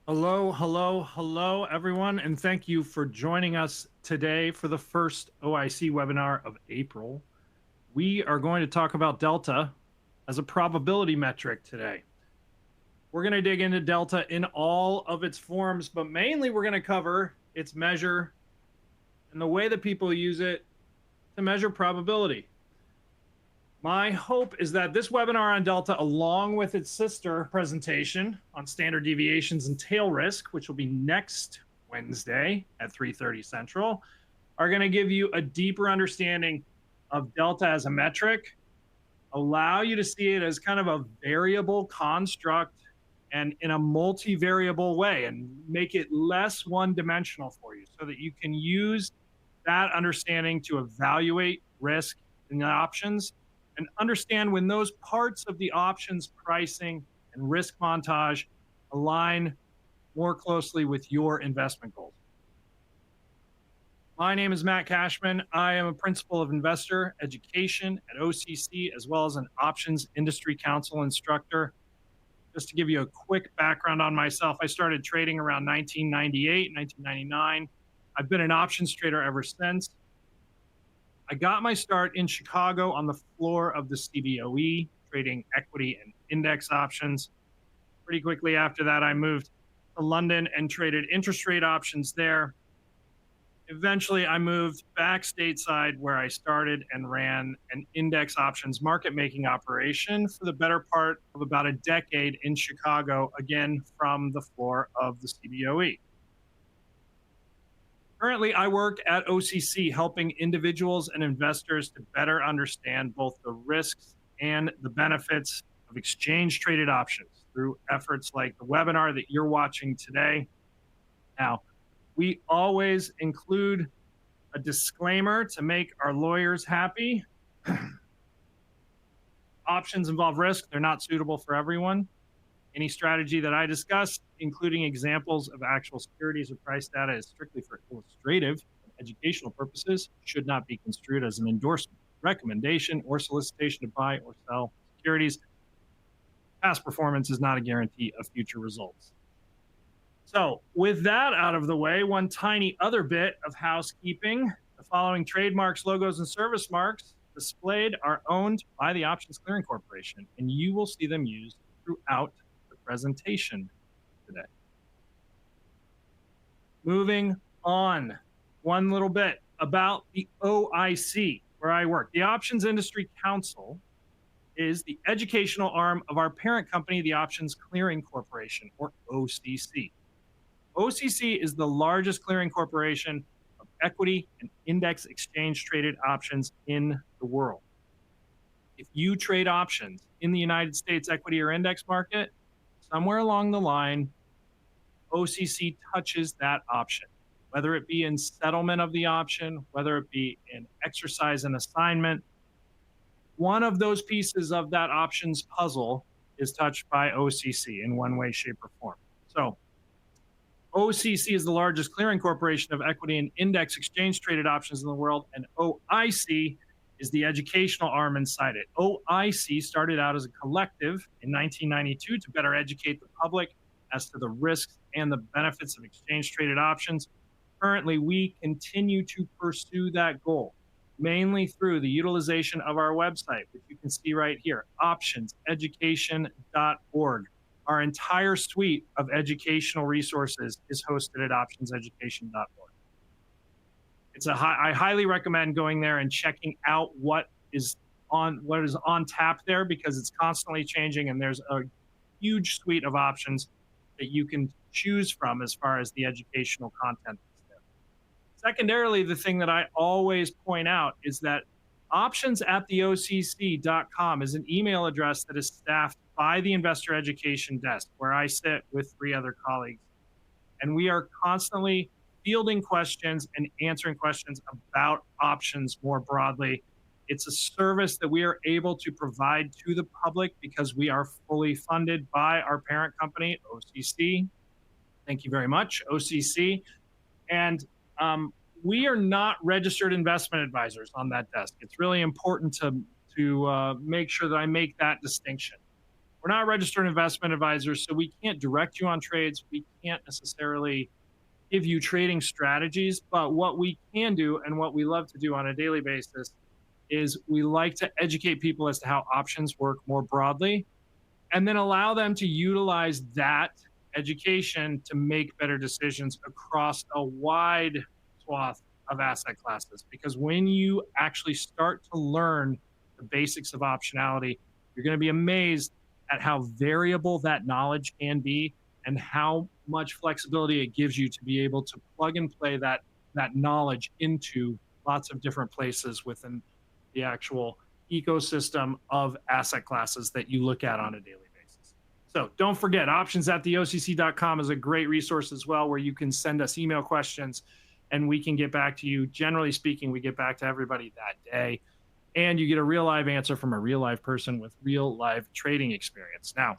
Hello, hello, hello, everyone, and thank you for joining us today for the first OIC webinar of April. We are going to talk about Delta as a probability metric today. We're going to dig into Delta in all of its forms, but mainly we're going to cover its measure and the way that people use it to measure probability. My hope is that this webinar on Delta, along with its sister presentation on standard deviations and tail risk, which will be next Wednesday at 3:30 Central, are going to give you a deeper understanding of Delta as a metric, allow you to see it as kind of a variable construct and in a multivariable way, and make it less one-dimensional for you so that you can use that understanding to evaluate risk in the options and understand when those parts of the options pricing and risk montage align more closely with your investment goals. My name is Mat Cashman. I am a principal of investor education at OCC, as well as an options industry council instructor. Just to give you a quick background on myself, I started trading around 1998, 1999. I've been an options trader ever since. I got my start in Chicago on the floor of the CBOE, trading equity and index options. Pretty quickly after that, I moved to London and traded interest rate options there. Eventually, I moved back stateside where I started and ran an index options market making operation for the better part of about a decade in Chicago, again from the floor of the CBOE. Currently, I work at OCC helping individuals and investors to better understand both the risks and the benefits of exchange-traded options through efforts like the webinar that you're watching today. Now, we always include a disclaimer to make our lawyers happy. Options involve risk. They're not suitable for everyone. Any strategy that I discuss, including examples of actual securities or price data, is strictly for illustrative and educational purposes, should not be construed as an endorsement, recommendation, or solicitation to buy or sell securities. Past performance is not a guarantee of future results. So with that out of the way, one tiny other bit of housekeeping. The following trademarks, logos, and service marks displayed are owned by the Options Clearing Corporation, and you will see them used throughout presentation today. Moving on, one little bit about the OIC, where I work. The Options Industry Council is the educational arm of our parent company, the Options Clearing Corporation, or OCC. OCC is the largest clearing corporation of equity and index exchange traded options in the world. If you trade options in the United States equity or index market, somewhere along the line, OCC touches that option, whether it be in settlement of the option, whether it be in exercise and assignment. One of those pieces of that options puzzle is touched by OCC in one way, shape, or form. So OCC is the largest clearing corporation of equity and index exchange traded options in the world, and OIC is the educational arm inside it. OIC started out as a collective in 1992 to better educate the public as to the risks and the benefits of exchange-traded options. Currently, we continue to pursue that goal, mainly through the utilization of our website, which you can see right here, optionseducation.org. Our entire suite of educational resources is hosted at optionseducation.org. I highly recommend going there and checking out what is on tap there, because it's constantly changing and there's a huge suite of options that you can choose from as far as the educational content that's there. Secondarily, the thing that I always point out is that options@theocc.com is an email address that is staffed by the investor education desk, where I sit with 3 other colleagues, and we are constantly fielding questions and answering questions about options more broadly. It's a service that we are able to provide to the public because we are fully funded by our parent company, OCC. Thank you very much, OCC. And we are not registered investment advisors on that desk. It's really important to make sure that I make that distinction. We're not registered investment advisors, so we can't direct you on trades. We can't necessarily give you trading strategies, but what we can do and what we love to do on a daily basis is we like to educate people as to how options work more broadly and then allow them to utilize that education to make better decisions across a wide swath of asset classes. Because when you actually start to learn the basics of optionality, you're going to be amazed at how variable that knowledge can be and how much flexibility it gives you to be able to plug and play that knowledge into lots of different places within the actual ecosystem of asset classes that you look at on a daily basis. So don't forget, options@theocc.com is a great resource as well, where you can send us email questions and we can get back to you. Generally speaking, we get back to everybody that day, and you get a real live answer from a real live person with real live trading experience. Now,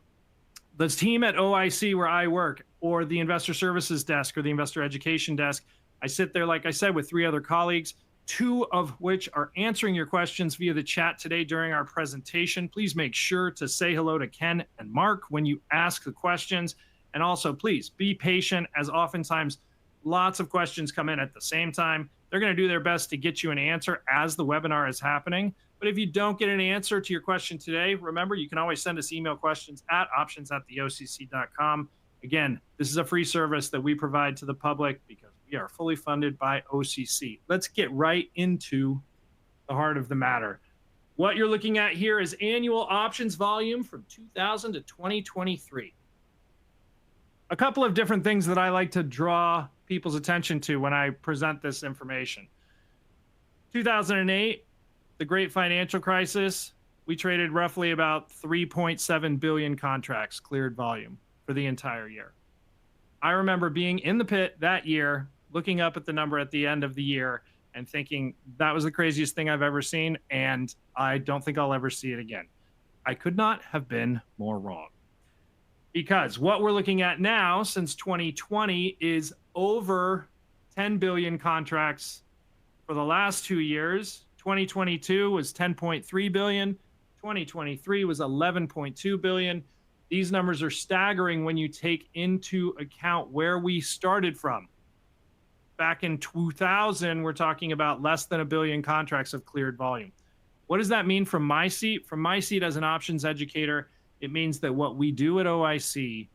the team at OIC where I work, or the investor services desk or the investor education desk, I sit there, like I said, with 3 other colleagues, 2 of which are answering your questions via the chat today during our presentation. Please make sure to say hello to Ken and Mark when you ask the questions. And also, please be patient, as oftentimes lots of questions come in at the same time. They're going to do their best to get you an answer as the webinar is happening. But if you don't get an answer to your question today, remember, you can always send us email questions at options@theocc.com. Again, this is a free service that we provide to the public because we are fully funded by OCC. Let's get right into the heart of the matter. What you're looking at here is annual options volume from 2000 to 2023. A couple of different things that I like to draw people's attention to when I present this information. 2008, the great financial crisis, we traded roughly about 3.7 billion contracts cleared volume for the entire year. I remember being in the pit that year, looking up at the number at the end of the year and thinking that was the craziest thing I've ever seen, and I don't think I'll ever see it again. I could not have been more wrong. Because what we're looking at now since 2020 is over 10 billion contracts for the last 2 years. 2022 was 10.3 billion. 2023 was 11.2 billion. These numbers are staggering when you take into account where we started from. Back in 2000, we're talking about less than 1 billion contracts of cleared volume. What does that mean from my seat? From my seat as an options educator, it means that what we do at OIC,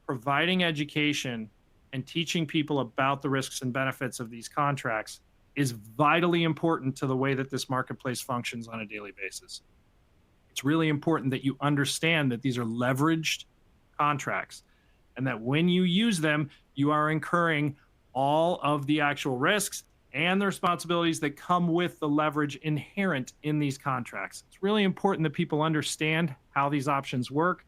providing education and teaching people about the risks and benefits of these contracts, is vitally important to the way that this marketplace functions on a daily basis. It's really important that you understand that these are leveraged contracts and that when you use them, you are incurring all of the actual risks and the responsibilities that come with the leverage inherent in these contracts. It's really important that people understand how these options work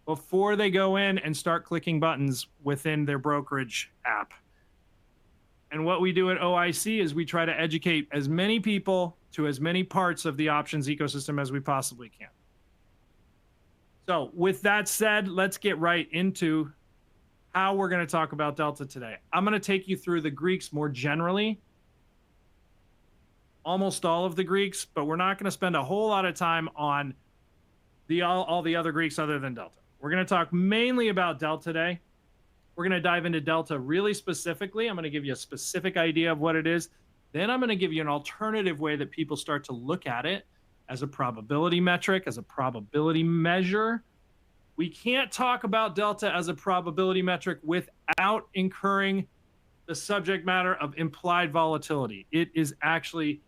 before they go in and start clicking buttons within their brokerage app. And what we do at OIC is we try to educate as many people to as many parts of the options ecosystem as we possibly can. So with that said, let's get right into how we're going to talk about Delta today. I'm going to take you through the Greeks more generally, almost all of the Greeks, but we're not going to spend a whole lot of time on all the other Greeks other than Delta. We're going to talk mainly about Delta today. We're going to dive into Delta really specifically. I'm going to give you a specific idea of what it is. Then I'm going to give you an alternative way that people start to look at it as a probability metric, as a probability measure. We can't talk about Delta as a probability metric without incurring the subject matter of implied volatility. It is actually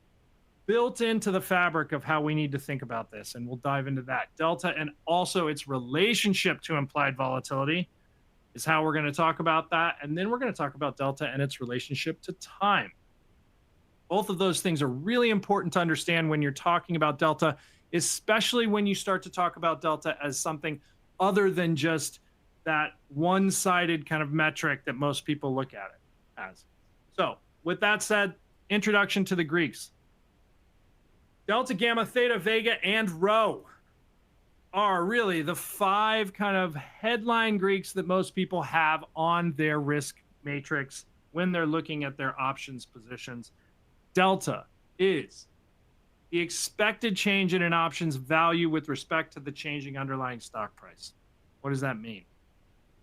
built into the fabric of how we need to think about this, and we'll dive into that. Delta and also its relationship to implied volatility is how we're going to talk about that. And then we're going to talk about Delta and its relationship to time. Both of those things are really important to understand when you're talking about Delta, especially when you start to talk about Delta as something other than just that one-sided kind of metric that most people look at it as. So with that said, introduction to the Greeks. Delta, Gamma, Theta, Vega, and Rho are really the 5 kind of headline Greeks that most people have on their risk matrix when they're looking at their options positions. Delta is The expected change in an option's value with respect to the changing underlying stock price. What does that mean?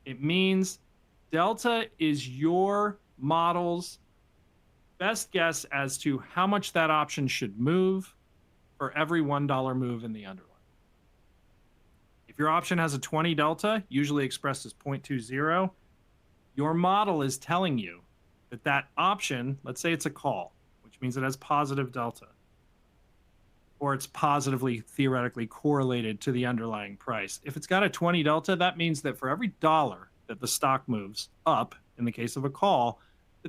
It means delta is your model's best guess as to how much that option should move for every $1 move in the underlying. If your option has a 20 delta, usually expressed as 0.20, your model is telling you that that option, let's say it's a call, which means it has positive delta, or it's positively theoretically correlated to the underlying price. If it's got a 20 delta, that means that for every dollar that the stock moves up, in the case of a call,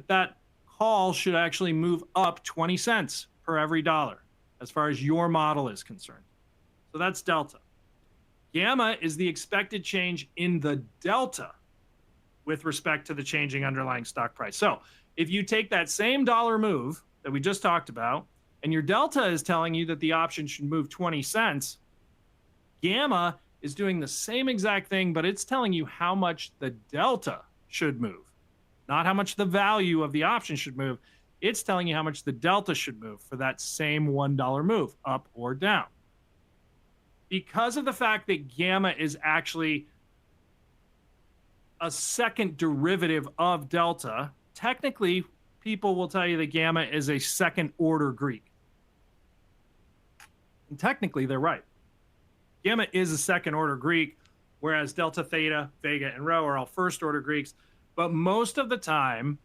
that call should actually move up 20 cents per every dollar, as far as your model is concerned. So that's delta. Gamma is the expected change in the delta with respect to the changing underlying stock price. So if you take that same dollar move that we just talked about, and your delta is telling you that the option should move 20 cents, gamma is doing the same exact thing, but it's telling you how much the delta should move, not how much the value of the option should move. It's telling you how much the delta should move for that same $1 move, up or down. Because of the fact that gamma is actually a second derivative of delta, technically, people will tell you that gamma is a second order Greek. And technically, they're right. Gamma is a second order Greek, whereas delta, theta, vega, and rho are all first order Greeks. But most of the time,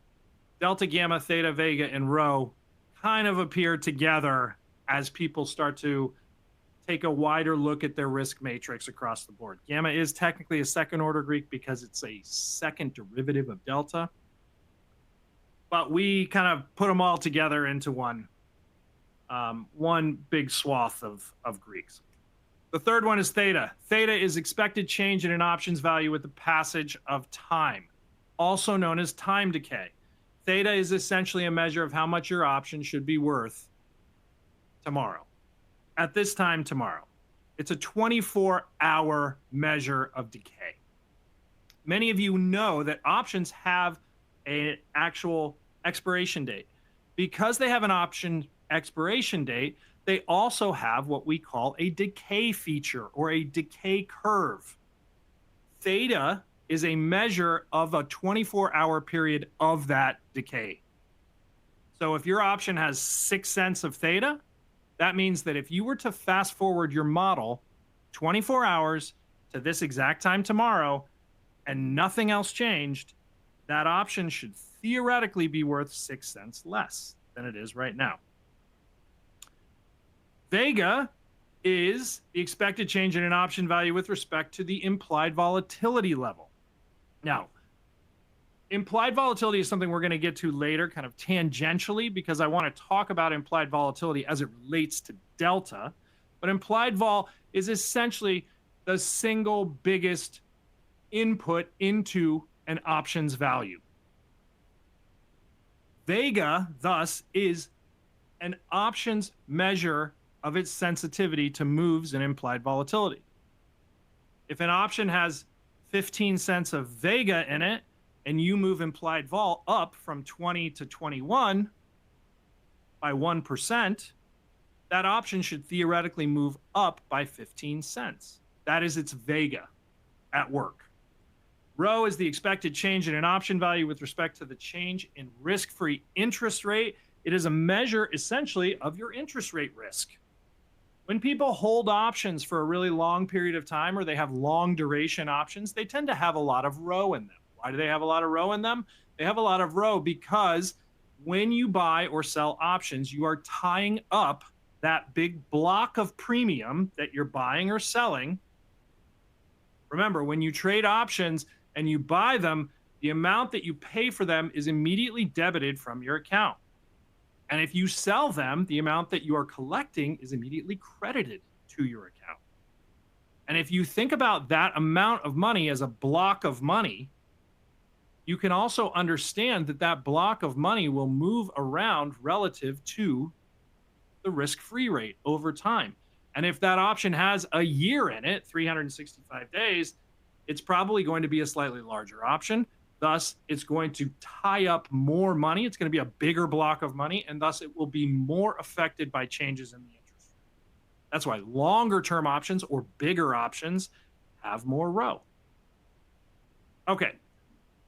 delta, gamma, theta, vega, and rho kind of appear together as people start to take a wider look at their risk matrix across the board. Gamma is technically a second order Greek because it's a second derivative of delta. But we kind of put them all together into one big swath of Greeks. The third one is theta. Theta is expected change in an option's value with the passage of time, also known as time decay. Theta is essentially a measure of how much your option should be worth tomorrow, at this time tomorrow. It's a 24-hour measure of decay. Many of you know that options have an actual expiration date. Because they have an option expiration date, they also have what we call a decay feature or a decay curve. Theta is a measure of a 24-hour period of that decay. So if your option has 6 cents of theta, that means that if you were to fast forward your model 24 hours to this exact time tomorrow and nothing else changed, that option should theoretically be worth 6 cents less than it is right now. Vega is the expected change in an option value with respect to the implied volatility level. Now, implied volatility is something we're going to get to later, kind of tangentially, because I want to talk about implied volatility as it relates to delta. But implied vol is essentially the single biggest input into an option's value. Vega, thus, is an option's measure of its sensitivity to moves in implied volatility. If an option has 15 cents of Vega in it, and you move implied vol up from 20 to 21 by 1%, that option should theoretically move up by 15 cents. That is its Vega at work. Rho is the expected change in an option value with respect to the change in risk-free interest rate. It is a measure, essentially, of your interest rate risk. When people hold options for a really long period of time, or they have long duration options, they tend to have a lot of rho in them. Why do they have a lot of rho in them? They have a lot of rho because when you buy or sell options, you are tying up that big block of premium that you're buying or selling. Remember, when you trade options and you buy them, the amount that you pay for them is immediately debited from your account. And if you sell them, the amount that you are collecting is immediately credited to your account. And if you think about that amount of money as a block of money, you can also understand that that block of money will move around relative to the risk-free rate over time. And if that option has a year in it, 365 days, it's probably going to be a slightly larger option. Thus, it's going to tie up more money. It's going to be a bigger block of money, and thus it will be more affected by changes in the interest That's why longer term options or bigger options have more rho. Okay,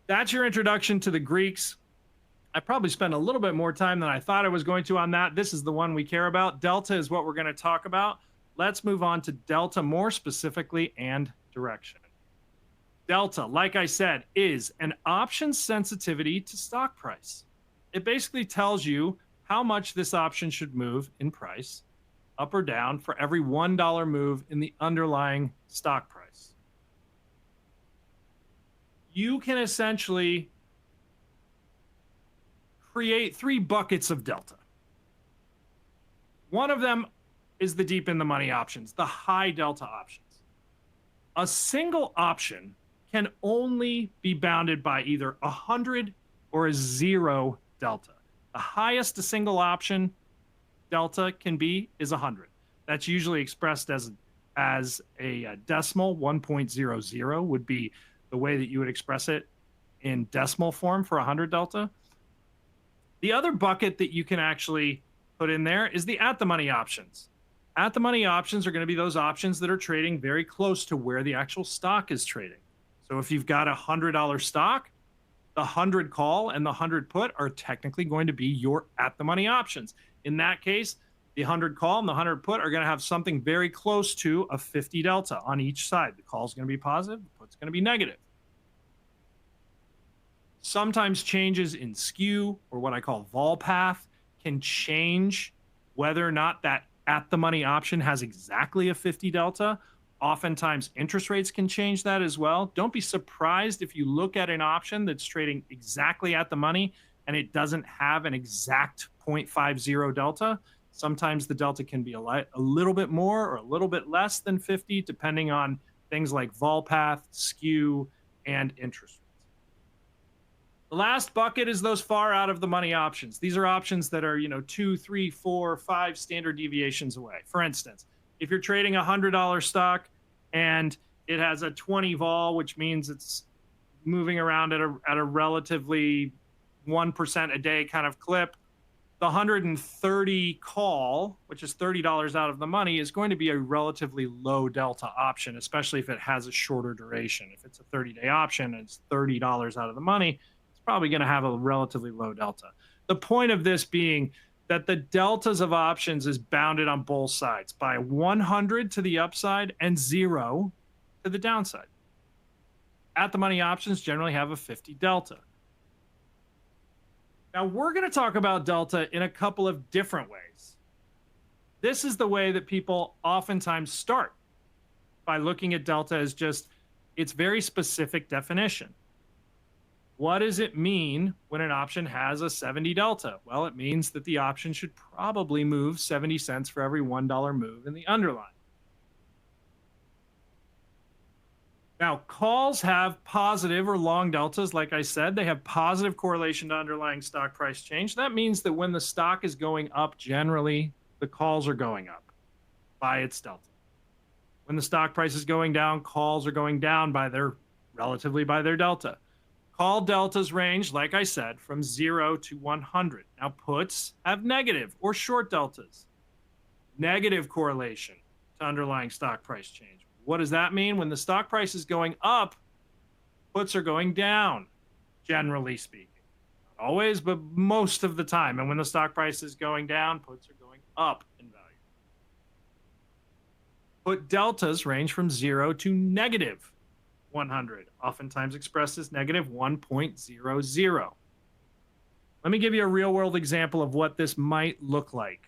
that's your introduction to the Greeks. I probably spent a little bit more time than I thought I was going to on that. This is the one we care about. Delta is what we're going to talk about. Let's move on to delta more specifically and direction. Delta, like I said, is an option sensitivity to stock price. It basically tells you how much this option should move in price, up or down, for every $1 move in the underlying stock price. You can essentially create 3 buckets of delta. One of them is the deep in the money options, the high delta options. A single option can only be bounded by either 100 or a 0 delta. The highest a single option delta can be is 100. That's usually expressed as a decimal. 1.00 would be the way that you would express it in decimal form for 100 delta. The other bucket that you can actually put in there is the at the money options. At the money options are going to be those options that are trading very close to where the actual stock is trading. So if you've got a $100 stock, the 100 call and the 100 put are technically going to be your at the money options. In that case, the 100 call and the 100 put are going to have something very close to a 50 delta on each side. The call is going to be positive, the put's going to be negative. Sometimes changes in skew, or what I call vol path, can change whether or not that at the money option has exactly a 50 delta. Oftentimes interest rates can change that as well. Don't be surprised if you look at an option that's trading exactly at the money and it doesn't have an exact 0.50 delta. Sometimes the delta can be a little bit more or a little bit less than 50, depending on things like vol path, skew, and interest rates. The last bucket is those far out of the money options. These are options that are, 2, 3, 4, 5 standard deviations away. For instance, if you're trading a $100 stock and it has a 20 vol, which means it's moving around at a relatively 1% a day kind of clip, the 130 call, which is $30 out of the money, is going to be a relatively low delta option, especially if it has a shorter duration. If it's a 30-day option and it's $30 out of the money, probably going to have a relatively low delta. The point of this being that the deltas of options is bounded on both sides by 100 to the upside and 0 to the downside. At the money options generally have a 50 delta. Now we're going to talk about delta in a couple of different ways. This is the way that people oftentimes start, by looking at delta as just its very specific definition. What does it mean when an option has a 70 delta? Well, it means that the option should probably move 70 cents for every $1 move in the underlying. Now, calls have positive or long deltas. Like I said, they have positive correlation to underlying stock price change. That means that when the stock is going up, generally, the calls are going up by its delta. When the stock price is going down, calls are going down by their delta. Call deltas range, like I said, from 0 to 100. Now, puts have negative or short deltas. Negative correlation to underlying stock price change. What does that mean? When the stock price is going up, puts are going down, generally speaking. Not always, but most of the time. And when the stock price is going down, puts are going up in value. Put deltas range from 0 to negative 100, oftentimes expressed as negative 1.00. Let me give you a real world example of what this might look like.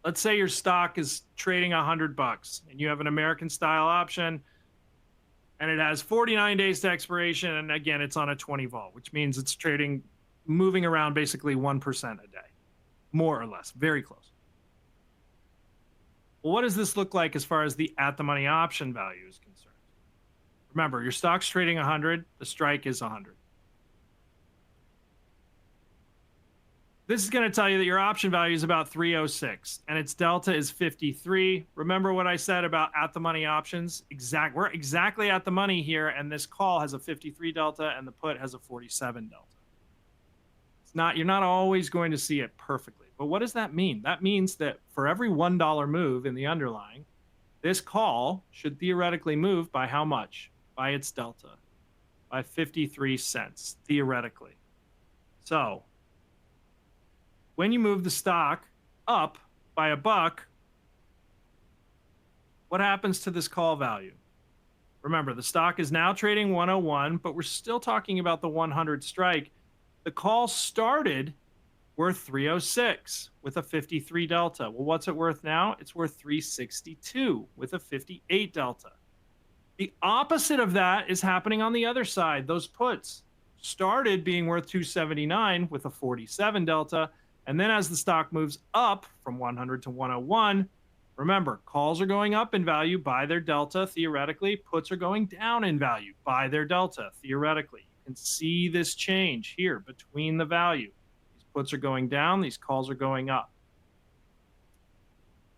Let's say your stock is trading $100 and you have an American style option and it has 49 days to expiration. And again, it's on a 20 vol, which means it's trading, moving around basically 1% a day, more or less, very close. Well, what does this look like as far as the at the money option value is concerned? Remember, your stock's trading 100, the strike is 100. This is going to tell you that your option value is about 306 and its delta is 53. Remember what I said about at the money options? We're exactly at the money here, and this call has a 53 delta and the put has a 47 delta. You're not always going to see it perfectly, But what does that mean? That means that for every $1 move in the underlying, this call should theoretically move by how much? By its delta, by 53 cents, theoretically. So when you move the stock up by $1, what happens to this call value? Remember, the stock is now trading 101, but we're still talking about the 100 strike. The call started worth 306 with a 53 delta. Well, what's it worth now? It's worth 362 with a 58 delta. The opposite of that is happening on the other side. Those puts started being worth 279 with a 47 delta. And then as the stock moves up from 100 to 101, remember, calls are going up in value by their delta, theoretically. Puts are going down in value by their delta, theoretically. You can see this change here between the value. These puts are going down, these calls are going up.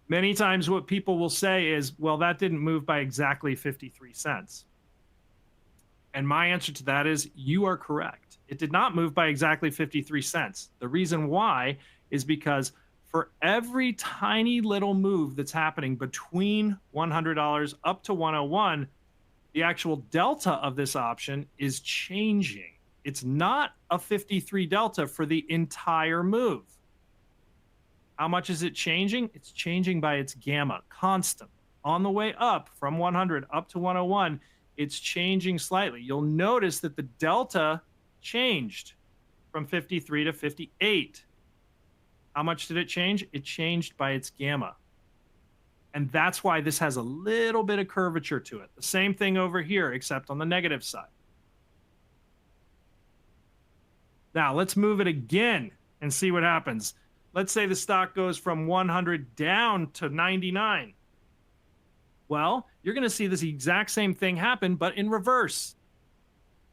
Many times what people will say is, well, that didn't move by exactly 53 cents. And my answer to that is, you are correct. It did not move by exactly 53 cents. The reason why is because for every tiny little move that's happening between $100 up to 101, the actual delta of this option is changing. It's not a 53 delta for the entire move. How much is it changing? It's changing by its gamma, constant. On the way up from 100 up to 101, it's changing slightly. You'll notice that the delta changed from 53 to 58. How much did it change? It changed by its gamma. And that's why this has a little bit of curvature to it. The same thing over here, except on the negative side. Now, let's move it again and see what happens. Let's say the stock goes from 100 down to 99. Well, you're going to see this exact same thing happen, but in reverse.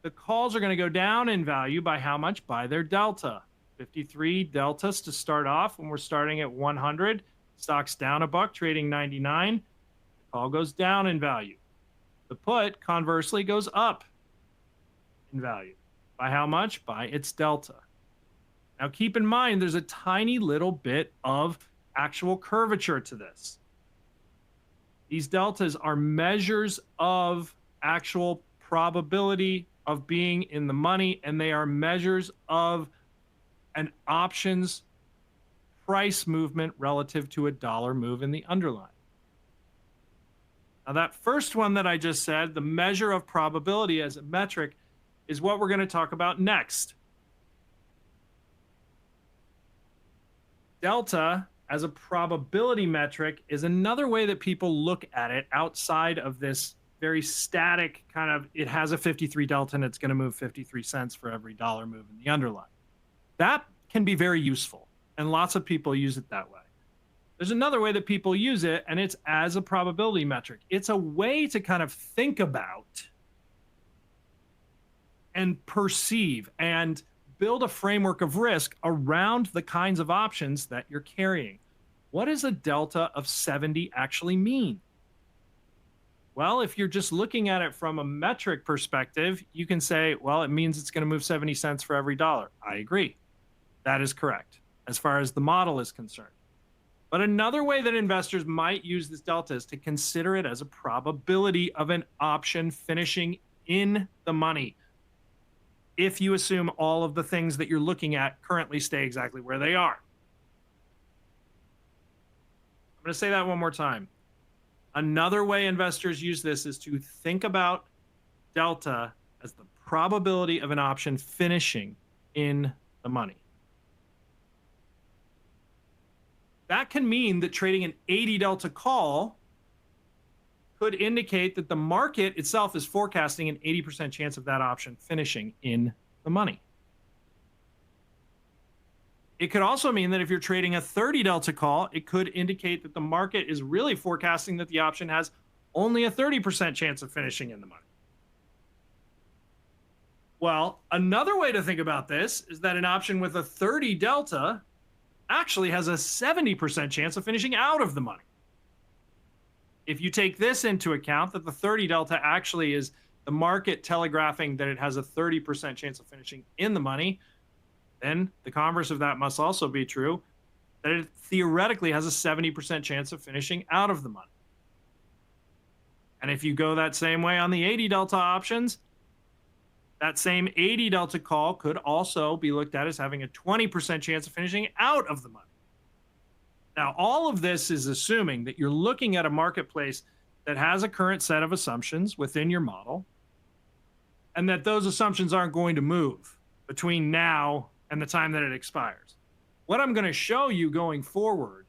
The calls are going to go down in value by how much? By their delta. 53 deltas to start off when we're starting at 100. Stock's down $1, trading 99. The call goes down in value. The put, conversely, goes up in value. By how much? By its delta. Now, keep in mind, there's a tiny little bit of actual curvature to this. These deltas are measures of actual probability of being in the money, and they are measures of an options price movement relative to a dollar move in the underlying. Now, that first one that I just said, the measure of probability as a metric, is what we're going to talk about next. Delta as a probability metric is another way that people look at it outside of this very static kind of, it has a 53 delta and it's going to move 53 cents for every dollar move in the underlying. That can be very useful, and lots of people use it that way. There's another way that people use it, and it's as a probability metric. It's a way to kind of think about and perceive and build a framework of risk around the kinds of options that you're carrying. What does a delta of 70 actually mean? Well, if you're just looking at it from a metric perspective, you can say, well, it means it's going to move 70 cents for every dollar. I agree. That is correct as far as the model is concerned. But another way that investors might use this delta is to consider it as a probability of an option finishing in the money, if you assume all of the things that you're looking at currently stay exactly where they are. I'm going to say that one more time. Another way investors use this is to think about delta as the probability of an option finishing in the money. That can mean that trading an 80 delta call could indicate that the market itself is forecasting an 80% chance of that option finishing in the money. It could also mean that if you're trading a 30 delta call, it could indicate that the market is really forecasting that the option has only a 30% chance of finishing in the money. Well, another way to think about this is that an option with a 30 delta actually has a 70% chance of finishing out of the money. If you take this into account, that the 30 delta actually is the market telegraphing that it has a 30% chance of finishing in the money, then the converse of that must also be true. that it theoretically has a 70% chance of finishing out of the money. And if you go that same way on the 80 delta options, that same 80 delta call could also be looked at as having a 20% chance of finishing out of the money. Now, all of this is assuming that you're looking at a marketplace that has a current set of assumptions within your model, and that those assumptions aren't going to move between now and the time that it expires. What I'm going to show you going forward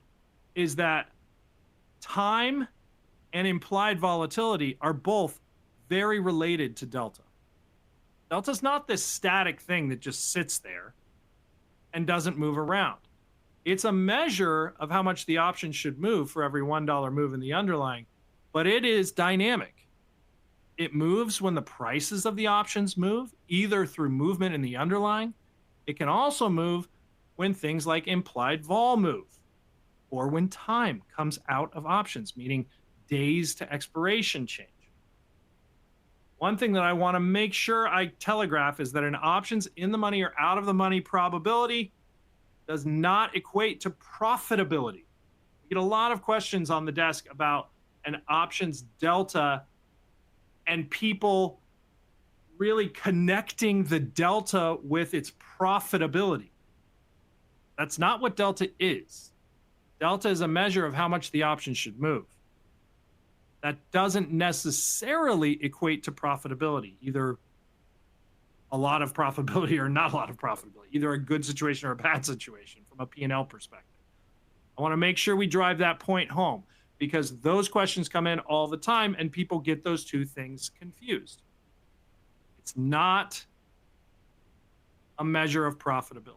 is that time and implied volatility are both very related to delta. Delta is not this static thing that just sits there and doesn't move around. It's a measure of how much the option should move for every $1 move in the underlying, but it is dynamic. It moves when the prices of the options move, either through movement in the underlying. It can also move when things like implied vol move, or when time comes out of options, meaning days to expiration change. One thing that I want to make sure I telegraph is that an options in the money or out of the money probability does not equate to profitability. We get a lot of questions on the desk about an options delta and people really connecting the delta with its profitability. That's not what delta is. Delta is a measure of how much the option should move. That doesn't necessarily equate to profitability, either a lot of profitability or not a lot of profitability, either a good situation or a bad situation from a P&L perspective. I want to make sure we drive that point home, because those questions come in all the time and people get those two things confused. It's not a measure of profitability.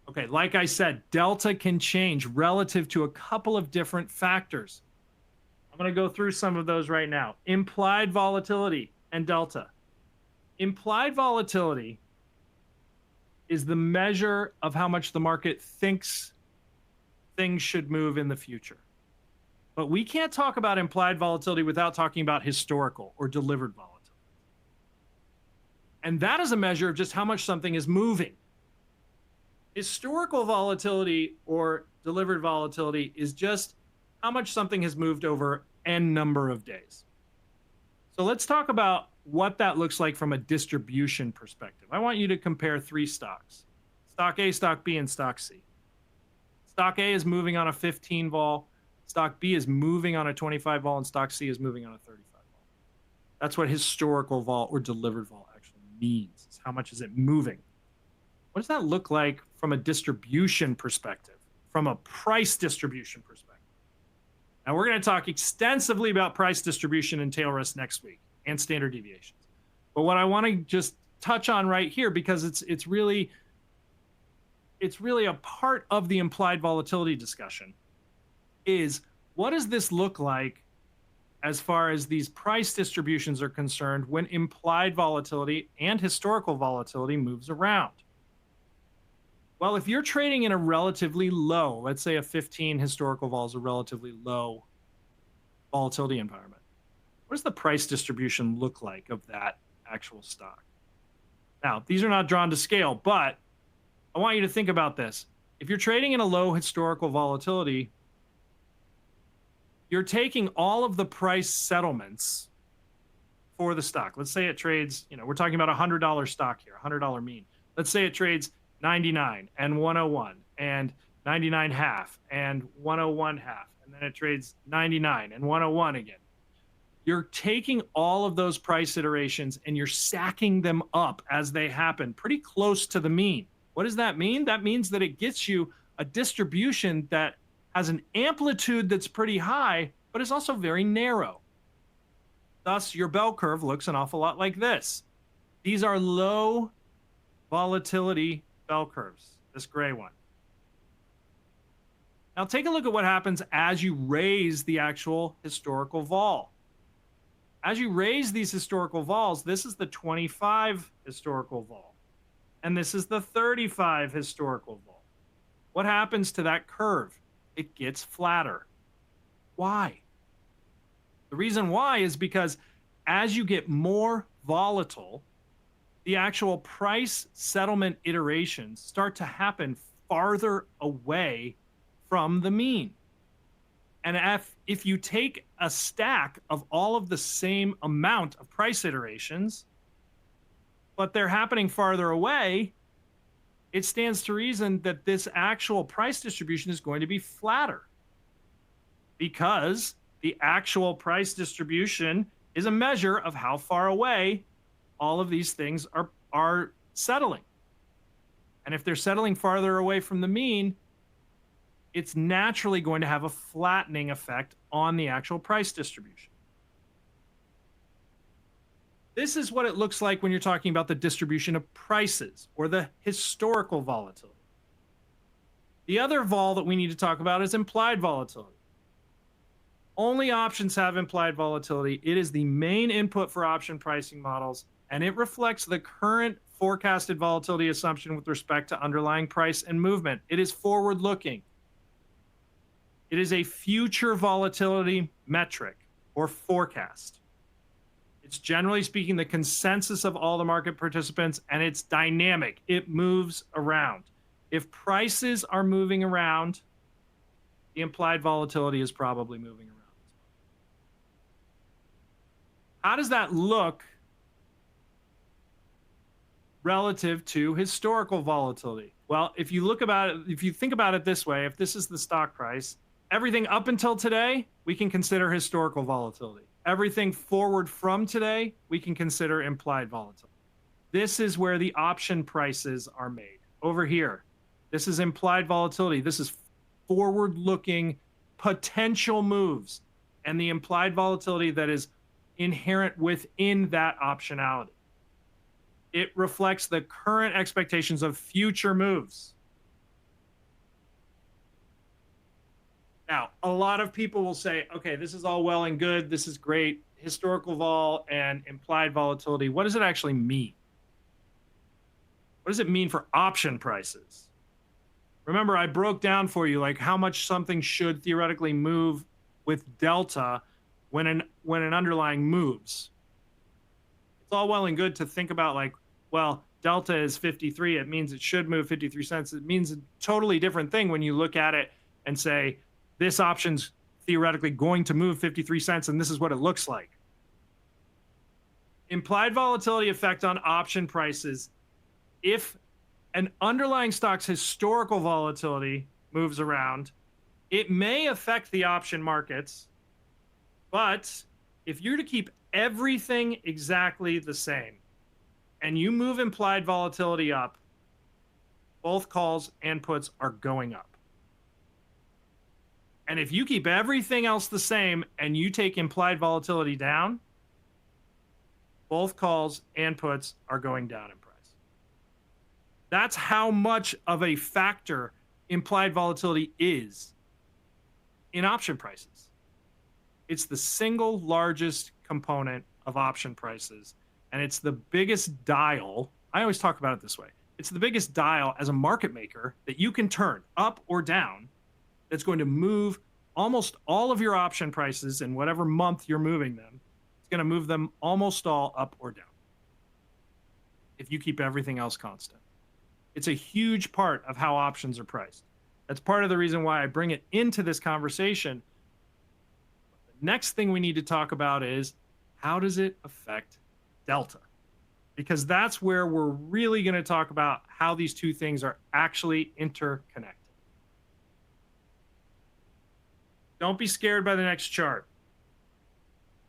Okay, like I said, delta can change relative to a couple of different factors. I'm going to go through some of those right now. Implied volatility and delta. Implied volatility is the measure of how much the market thinks things should move in the future. But we can't talk about implied volatility without talking about historical or delivered volatility. And that is a measure of just how much something is moving. Historical volatility or delivered volatility is just how much something has moved over n number of days. So let's talk about what that looks like from a distribution perspective. I want you to compare three stocks: stock A, stock B, and stock C. Stock A is moving on a 15 vol, stock B is moving on a 25 vol, and stock C is moving on a 35 vol. That's what historical vol or delivered vol actually means. It's how much is it moving? What does that look like from a distribution perspective, from a price distribution perspective? Now, we're going to talk extensively about price distribution and tail risk next week and standard deviations. But what I want to just touch on right here, because it's really a part of the implied volatility discussion, is what does this look like as far as these price distributions are concerned when implied volatility and historical volatility moves around? Well, if you're trading in a relatively low, let's say a 15 historical vol is a relatively low volatility environment, what does the price distribution look like of that actual stock? Now, these are not drawn to scale, but I want you to think about this. If you're trading in a low historical volatility, you're taking all of the price settlements for the stock. Let's say it trades, we're talking about a $100 stock here, $100 mean. Let's say it trades 99 and 101 and 99 half and 101 half, and then it trades 99 and 101 again. You're taking all of those price iterations and you're sacking them up as they happen pretty close to the mean. What does that mean? That means that it gets you a distribution that has an amplitude that's pretty high, but is also very narrow. Thus, your bell curve looks an awful lot like this. These are low volatility bell curves, this gray one. Now take a look at what happens as you raise the actual historical vol. As you raise these historical vols, this is the 25 historical vol, and this is the 35 historical vol. What happens to that curve? It gets flatter. Why? The reason why is because as you get more volatile, the actual price settlement iterations start to happen farther away from the mean. And if you take a stack of all of the same amount of price iterations, but they're happening farther away, it stands to reason that this actual price distribution is going to be flatter, because the actual price distribution is a measure of how far away all of these things are settling. And if they're settling farther away from the mean, it's naturally going to have a flattening effect on the actual price distribution. This is what it looks like when you're talking about the distribution of prices, or the historical volatility. The other vol that we need to talk about is implied volatility. Only options have implied volatility. It is the main input for option pricing models, and it reflects the current forecasted volatility assumption with respect to underlying price and movement. It is forward-looking. It is a future volatility metric or forecast. It's generally speaking the consensus of all the market participants, and it's dynamic. It moves around. If prices are moving around, the implied volatility is probably moving around. How does that look relative to historical volatility? Well, if you think about it this way, if this is the stock price, everything up until today, we can consider historical volatility. Everything forward from today, we can consider implied volatility. This is where the option prices are made. Over here, this is implied volatility. This is forward-looking potential moves and the implied volatility that is inherent within that optionality. It reflects the current expectations of future moves. Now, a lot of people will say, okay, this is all well and good. This is great. Historical vol and implied volatility. What does it actually mean? What does it mean for option prices? Remember, I broke down for you like how much something should theoretically move with delta when an underlying moves. It's all well and good to think about like, well, delta is 53. It means it should move 53 cents. It means a totally different thing when you look at it and say, this option's theoretically going to move 53 cents, and this is what it looks like. Implied volatility effect on option prices. If an underlying stock's historical volatility moves around, it may affect the option markets, but if you're to keep everything exactly the same and you move implied volatility up, both calls and puts are going up. And if you keep everything else the same and you take implied volatility down, both calls and puts are going down in price. That's how much of a factor implied volatility is in option prices. It's the single largest component of option prices, and it's the biggest dial. I always talk about it this way. It's the biggest dial as a market maker that you can turn up or down that's going to move almost all of your option prices in whatever month you're moving them. It's going to move them almost all up or down if you keep everything else constant. It's a huge part of how options are priced. That's part of the reason why I bring it into this conversation. The next thing we need to talk about is how does it affect delta? Because that's where we're really going to talk about how these two things are actually interconnected. Don't be scared by the next chart.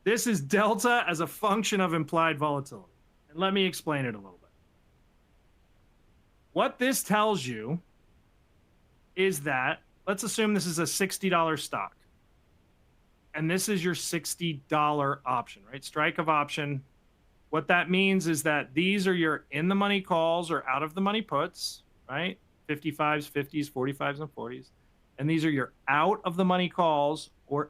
This is delta as a function of implied volatility. And let me explain it a little bit. What this tells you is that, let's assume this is a $60 stock. And this is your $60 option, right? Strike of option. What that means is that these are your in-the-money calls or out-of-the-money puts, right? 55s, 50s, 45s, and 40s. And these are your out-of-the-money calls or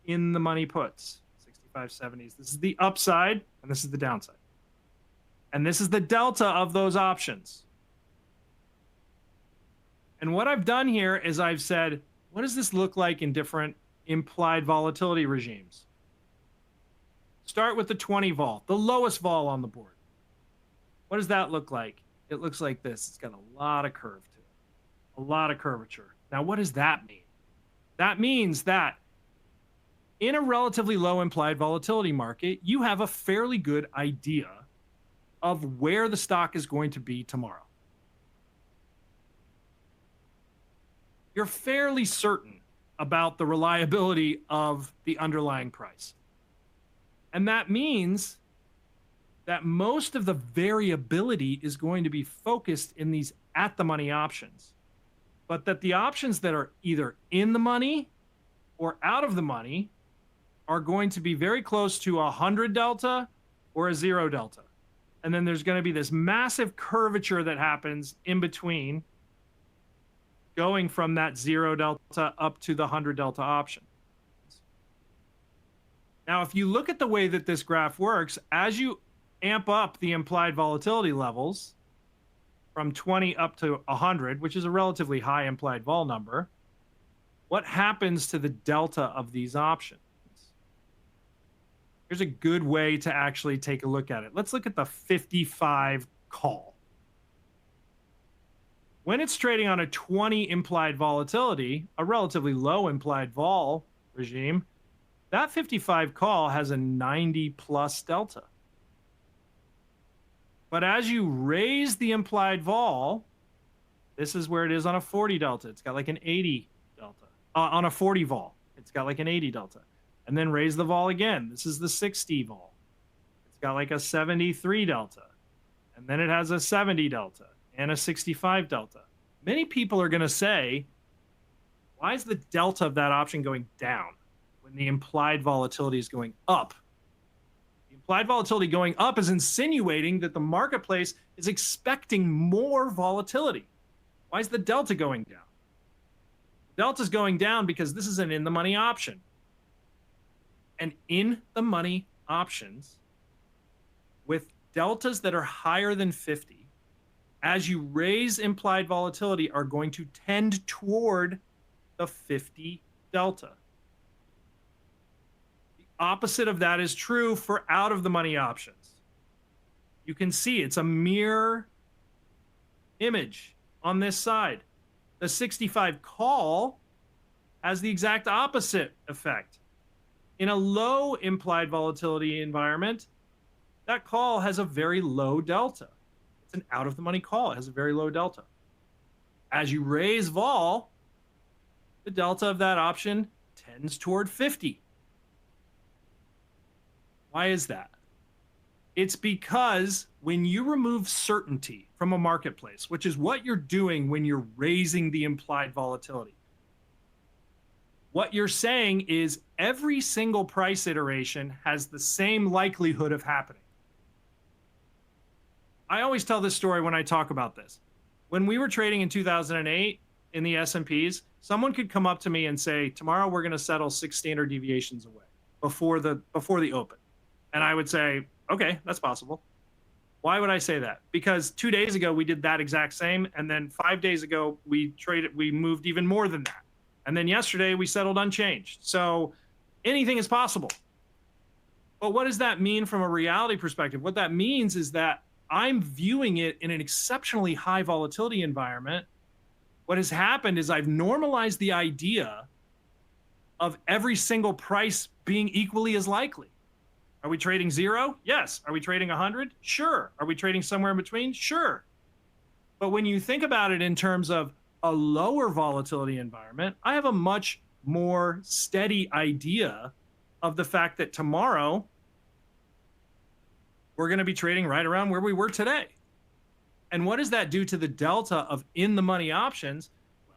in-the-money puts, 65, 70s. This is the upside, and this is the downside. And this is the delta of those options. And what I've done here is I've said, what does this look like in different implied volatility regimes? Start with the 20 vol, the lowest vol on the board. What does that look like? It looks like this. It's got a lot of curve to it. A lot of curvature. Now, what does that mean? That means that in a relatively low implied volatility market, you have a fairly good idea of where the stock is going to be tomorrow. You're fairly certain about the reliability of the underlying price. And that means that most of the variability is going to be focused in these at the money options, but that the options that are either in the money or out of the money are going to be very close to 100 delta or a 0 delta. And then there's going to be this massive curvature that happens in between, going from that 0 delta up to the 100 delta option. Now, if you look at the way that this graph works, as you amp up the implied volatility levels from 20 up to 100, which is a relatively high implied vol number, what happens to the delta of these options? Here's a good way to actually take a look at it. Let's look at the 55 call. When it's trading on a 20 implied volatility, a relatively low implied vol regime, that 55 call has a 90 plus delta. But as you raise the implied vol, this is where it is on a 40 delta. It's got like an 80 delta. On a 40 vol, it's got like an 80 delta. And then raise the vol again. This is the 60 vol. It's got like a 73 delta. And then it has a 70 delta and a 65 delta. Many people are going to say, why is the delta of that option going down when the implied volatility is going up? The implied volatility going up is insinuating that the marketplace is expecting more volatility. Why is the delta going down? The delta is going down because this is an in-the-money option. And in the money options with deltas that are higher than 50, as you raise implied volatility, are going to tend toward the 50 delta. The opposite of that is true for out of the money options. You can see it's a mirror image on this side. The 65 call has the exact opposite effect. In a low implied volatility environment, that call has a very low delta. It's an out of the money call. It has a very low delta. As you raise vol, the delta of that option tends toward 50. Why is that? It's because when you remove certainty from a marketplace, which is what you're doing when you're raising the implied volatility, what you're saying is every single price iteration has the same likelihood of happening. I always tell this story when I talk about this. When we were trading in 2008 in the S&Ps, someone could come up to me and say, tomorrow we're going to settle 6 standard deviations away before the open. And I would say, okay, that's possible. Why would I say that? Because 2 days ago we did that exact same, and then 5 days ago we moved even more than that. And then yesterday we settled unchanged. So anything is possible. But what does that mean from a reality perspective? What that means is that I'm viewing it in an exceptionally high volatility environment. What has happened is I've normalized the idea of every single price being equally as likely. Are we trading 0? Yes. Are we trading 100? Sure. Are we trading somewhere in between? Sure. But when you think about it in terms of a lower volatility environment, I have a much more steady idea of the fact that tomorrow we're going to be trading right around where we were today. And what does that do to the delta of in the money options?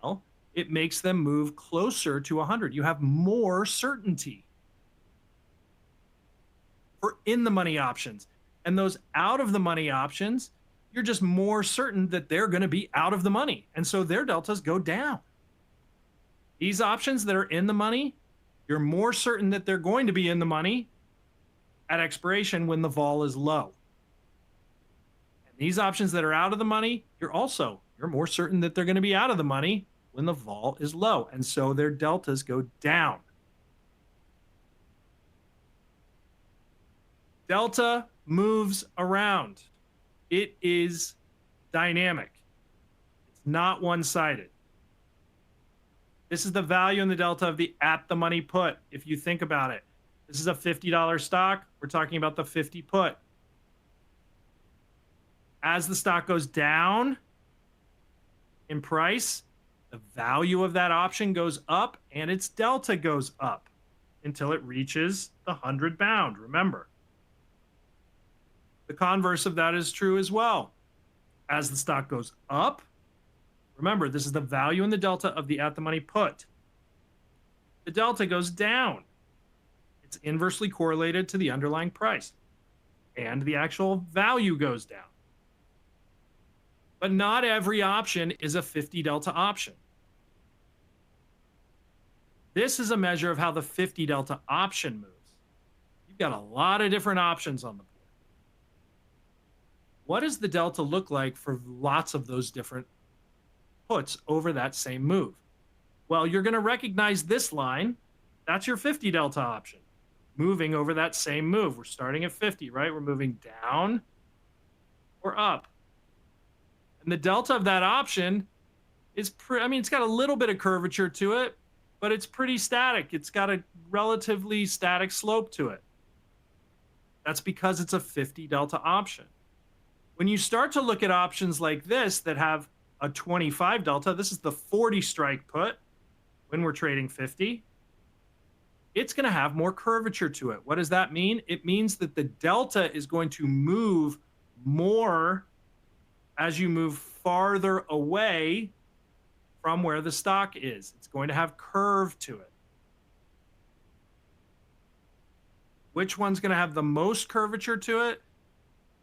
Well, it makes them move closer to 100. You have more certainty for in the money options. And those out of the money options, you're just more certain that they're going to be out of the money. And so their deltas go down. These options that are in the money, you're more certain that they're going to be in the money at expiration when the vol is low. And these options that are out of the money, you're more certain that they're going to be out of the money when the vol is low. And so their deltas go down. Delta moves around. It is dynamic. It's not one-sided. This is the value in the delta of the at the money put. If you think about it, this is a $50 stock. We're talking about the 50 put. As the stock goes down in price, the value of that option goes up and its delta goes up until it reaches the 100 bound. Remember, the converse of that is true as well. As the stock goes up, remember, this is the value in the delta of the at the money put. The delta goes down. It's inversely correlated to the underlying price, and the actual value goes down. But not every option is a 50 delta option. This is a measure of how the 50 delta option moves. You've got a lot of different options on the board. What does the delta look like for lots of those different puts over that same move? Well, you're going to recognize this line. That's your 50 delta option, moving over that same move. We're starting at 50, right? We're moving down or up. And the delta of that option is, it's got a little bit of curvature to it, but it's pretty static. It's got a relatively static slope to it. That's because it's a 50 delta option. When you start to look at options like this that have a 25 delta, this is the 40 strike put when we're trading 50, it's going to have more curvature to it. What does that mean? It means that the delta is going to move more as you move farther away from where the stock is. It's going to have curve to it. Which one's going to have the most curvature to it?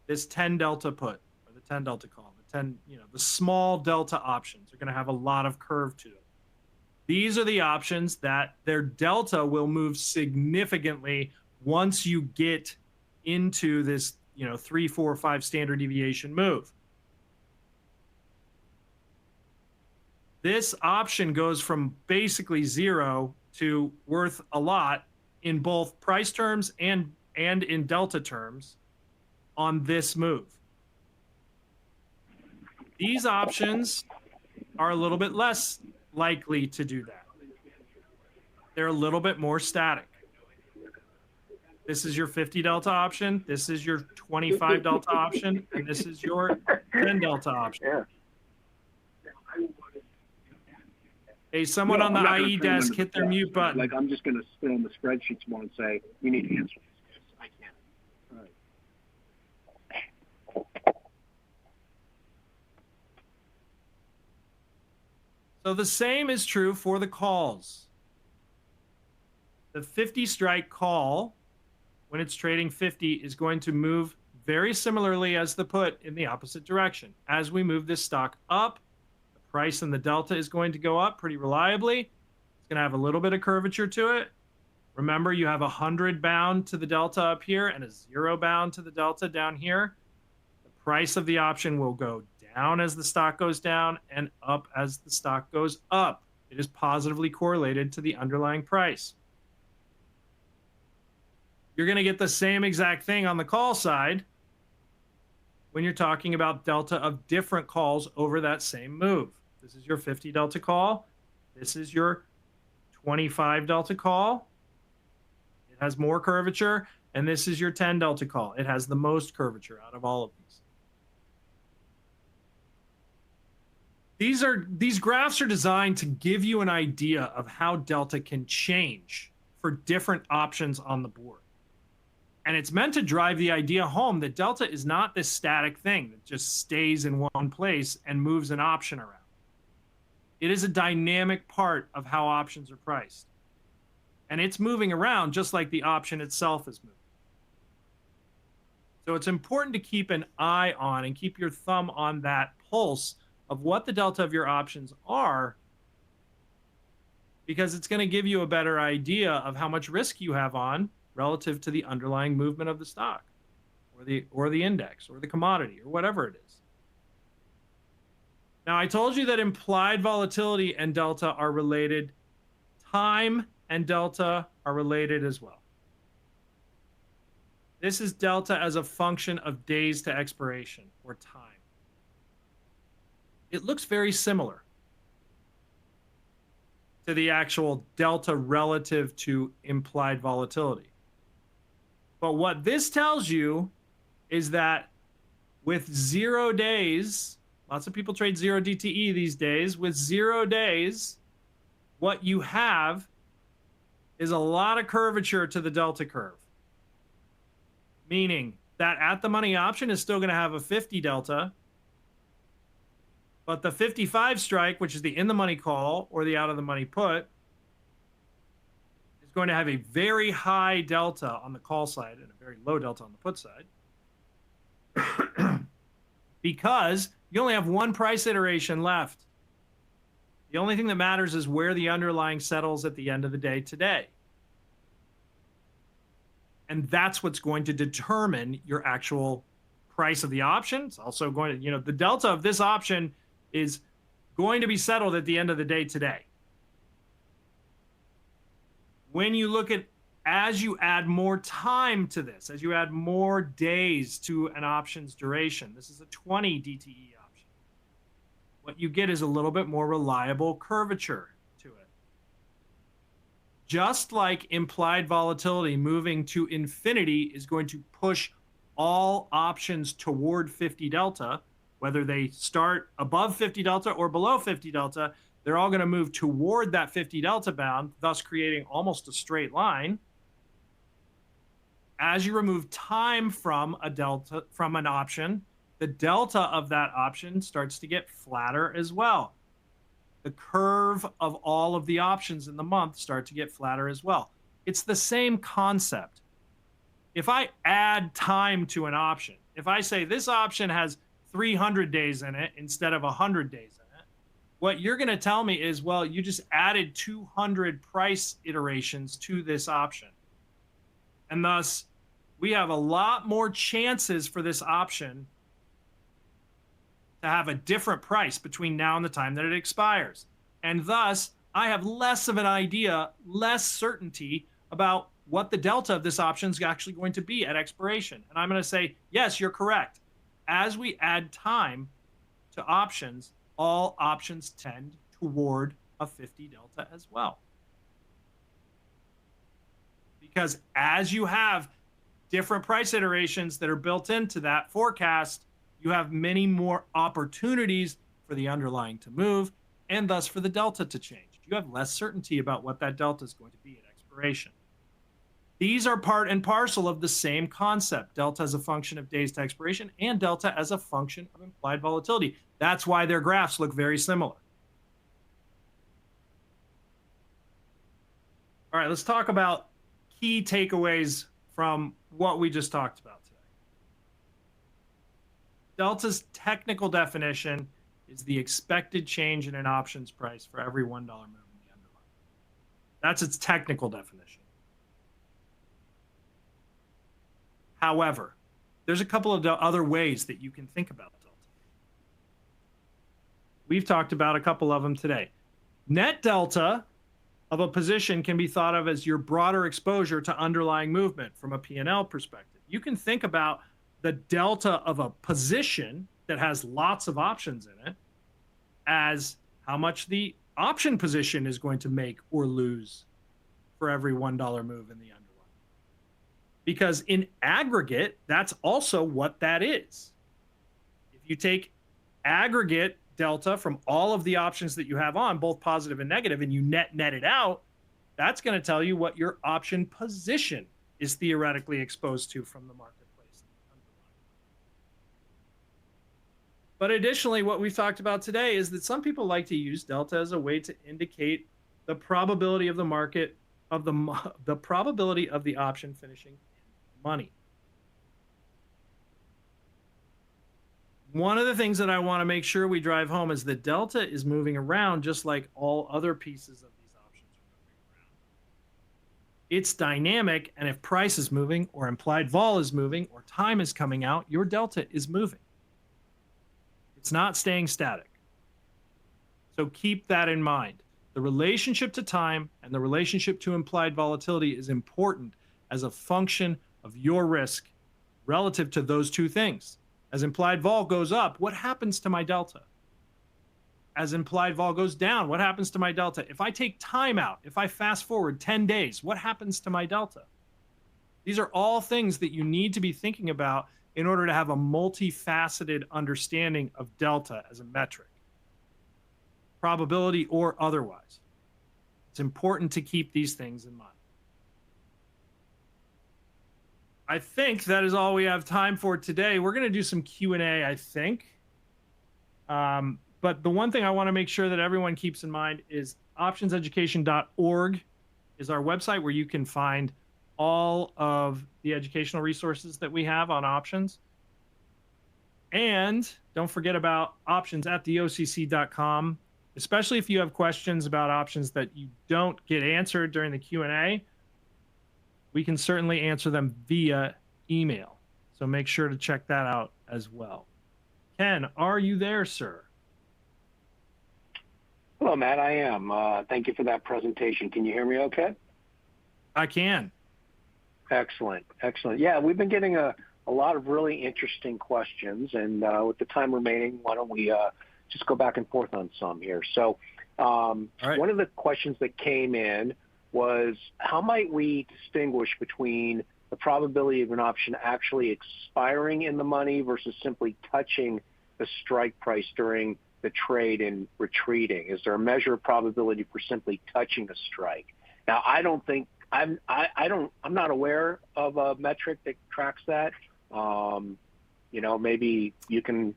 This 10 delta put, or the 10 delta call. The 10, the small delta options are going to have a lot of curve to it. These are the options that their delta will move significantly once you get into this, 3, 4, 5 standard deviation move. This option goes from basically zero to worth a lot in both price terms and in delta terms on this move. These options are a little bit less likely to do that. They're a little bit more static. This is your 50 delta option, this is your 25 delta option, and this is your 10 delta option. Yeah. Hey, someone on the IE desk, hit their mute button. Like, I'm just going to spit on the spreadsheet tomorrow and say, you need to answer this. I can't. All right. So the same is true for the calls. The 50 strike call, when it's trading 50, is going to move very similarly as the put in the opposite direction. As we move this stock up, the price and the delta is going to go up pretty reliably. It's going to have a little bit of curvature to it. Remember, you have 100 bound to the delta up here and a 0 bound to the delta down here. The price of the option will go down as the stock goes down and up as the stock goes up. It is positively correlated to the underlying price. You're going to get the same exact thing on the call side when you're talking about delta of different calls over that same move. This is your 50 delta call. This is your 25 delta call. It has more curvature. And this is your 10 delta call. It has the most curvature out of all of these. These graphs are designed to give you an idea of how delta can change for different options on the board. And it's meant to drive the idea home that delta is not this static thing that just stays in one place and moves an option around. It is a dynamic part of how options are priced. And it's moving around just like the option itself is moving. So it's important to keep an eye on and keep your thumb on that pulse of what the delta of your options are, because it's going to give you a better idea of how much risk you have on relative to the underlying movement of the stock or the index or the commodity or whatever it is. Now, I told you that implied volatility and delta are related. Time and delta are related as well. This is delta as a function of days to expiration or time. It looks very similar to the actual delta relative to implied volatility. But what this tells you is that with 0 days, lots of people trade 0 DTE these days. With 0 days, what you have is a lot of curvature to the delta curve. Meaning that at the money option is still going to have a 50 delta, but the 55 strike, which is the in the money call or the out of the money put, is going to have a very high delta on the call side and a very low delta on the put side. Because you only have one price iteration left. The only thing that matters is where the underlying settles at the end of the day today. And that's what's going to determine your actual price of the option. It's also going to, the delta of this option is going to be settled at the end of the day today. When you look at, as you add more time to this, as you add more days to an option's duration, this is a 20 DTE option. What you get is a little bit more reliable curvature to it. Just like implied volatility moving to infinity is going to push all options toward 50 delta, whether they start above 50 delta or below 50 delta, they're all going to move toward that 50 delta bound, thus creating almost a straight line. As you remove time from a delta, from an option, the delta of that option starts to get flatter as well. The curve of all of the options in the month start to get flatter as well. It's the same concept. If I add time to an option, if I say this option has 300 days in it instead of 100 days in it, what you're going to tell me is, well, you just added 200 price iterations to this option. And thus, we have a lot more chances for this option to have a different price between now and the time that it expires. And thus, I have less of an idea, less certainty about what the delta of this option is actually going to be at expiration. And I'm going to say, yes, you're correct. As we add time to options, all options tend toward a 50 delta as well. Because as you have different price iterations that are built into that forecast, you have many more opportunities for the underlying to move and thus for the delta to change. You have less certainty about what that delta is going to be at expiration. These are part and parcel of the same concept, delta as a function of days to expiration and delta as a function of implied volatility. That's why their graphs look very similar. All right, let's talk about key takeaways from what we just talked about today. Delta's technical definition is the expected change in an options price for every $1 move in the underlying. That's its technical definition. However, there's a couple of other ways that you can think about delta. We've talked about a couple of them today. Net delta of a position can be thought of as your broader exposure to underlying movement from a P&L perspective. You can think about the delta of a position that has lots of options in it as how much the option position is going to make or lose for every $1 move in the underlying. Because in aggregate, that's also what that is. If you take aggregate delta from all of the options that you have on, both positive and negative, and you net it out, that's going to tell you what your option position is theoretically exposed to from the marketplace. But additionally, what we've talked about today is that some people like to use delta as a way to indicate the probability of the market, of the probability of the option finishing in money. One of the things that I want to make sure we drive home is that delta is moving around just like all other pieces of these options are moving around. It's dynamic, and if price is moving or implied vol is moving or time is coming out, your delta is moving. It's not staying static. So keep that in mind. The relationship to time and the relationship to implied volatility is important as a function of your risk relative to those two things. As implied vol goes up, what happens to my delta? as implied vol goes down, what happens to my delta? If I take time out, if I fast forward 10 days, what happens to my delta? These are all things that you need to be thinking about in order to have a multifaceted understanding of delta as a metric, probability or otherwise. It's important to keep these things in mind. I think that is all we have time for today. We're going to do some Q&A, I think. But the one thing I want to make sure that everyone keeps in mind is optionseducation.org is our website where you can find all of the educational resources that we have on options. And don't forget about options at theocc.com, especially if you have questions about options that you don't get answered during the Q&A. We can certainly answer them via email. So make sure to check that out as well. Ken, are you there, sir? Hello, Matt. I am. Thank you for that presentation. Can you hear me okay? I can. Excellent. Excellent. Yeah, we've been getting a lot of really interesting questions. And with the time remaining, why don't we just go back and forth on some here. So one of the questions that came in was, how might we distinguish between the probability of an option actually expiring in the money versus simply touching the strike price during the trade and retreating? Is there a measure of probability for simply touching a strike? Now, I don't think I'm not aware of a metric that tracks that. You know, maybe you can